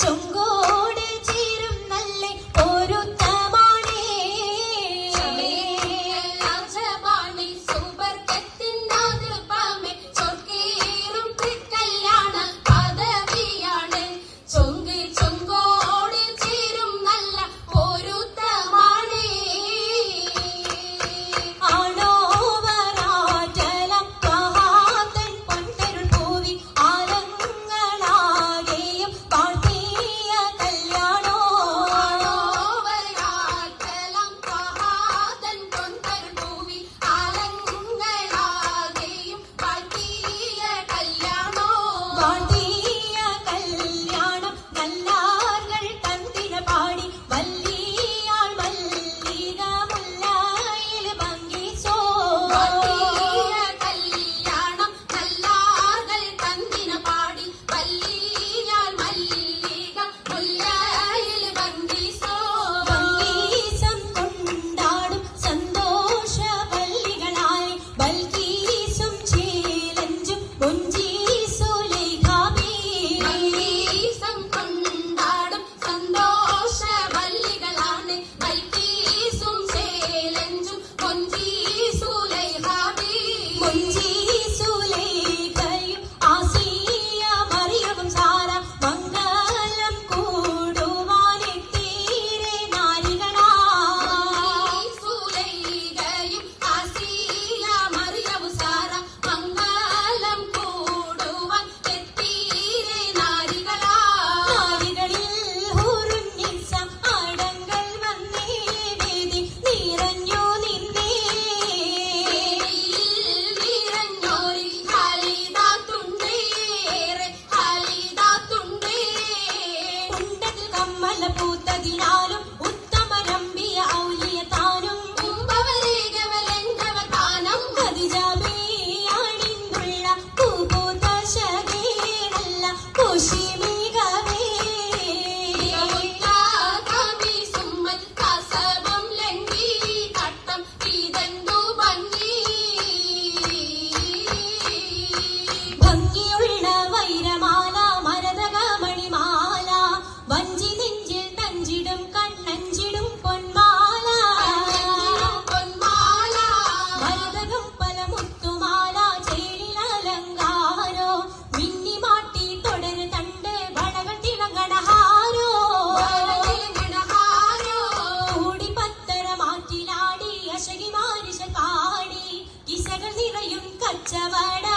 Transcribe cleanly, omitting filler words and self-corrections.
ചൊങ്കോട് ചേരും നല്ല പൊരുത്തമാണേ സൂപർക്കത്തിനാതൃപ്പമേ ചൊർക്കേറും കല്യാണ പദവിയാണ് ചൊങ്കോട് ചേരും നല്ല പൊരുത്തമാണേ ആണോവരാറ്റലം മഹാതൻ പൊൻതരുൾ പൂവി ആലങ്ങളാകെയും പൂത്തതിനാലും ഉത്തമരമ്പിയ ഔലിയതാനും കുംഭവരേഖവലെന്നവതാനം അതിജാബിയാണിന്നുള്ള പൂപൂത്ത ശകേനല്ല കുശിമികവേ സുമ്മൽ കസബം ലംഘി കട്ടം ഇതെന്തു ഭംഗിയുള്ള വൈരമാല മരതകമണിമാല വഞ്ചി കണ്ണഞ്ചിടും പൊന്മാല മരതകം പല മുത്തുമാല ചേലിലലങ്കാരോ മിന്നിമാട്ടി തുടര് തണ്ട് വളകൾ തിളങ്ങണഹാരോ കൂടി പത്തര മാറ്റിലാടി അശകിമാരിശ പാടി കിസകൾ നിറയും കച്ചവട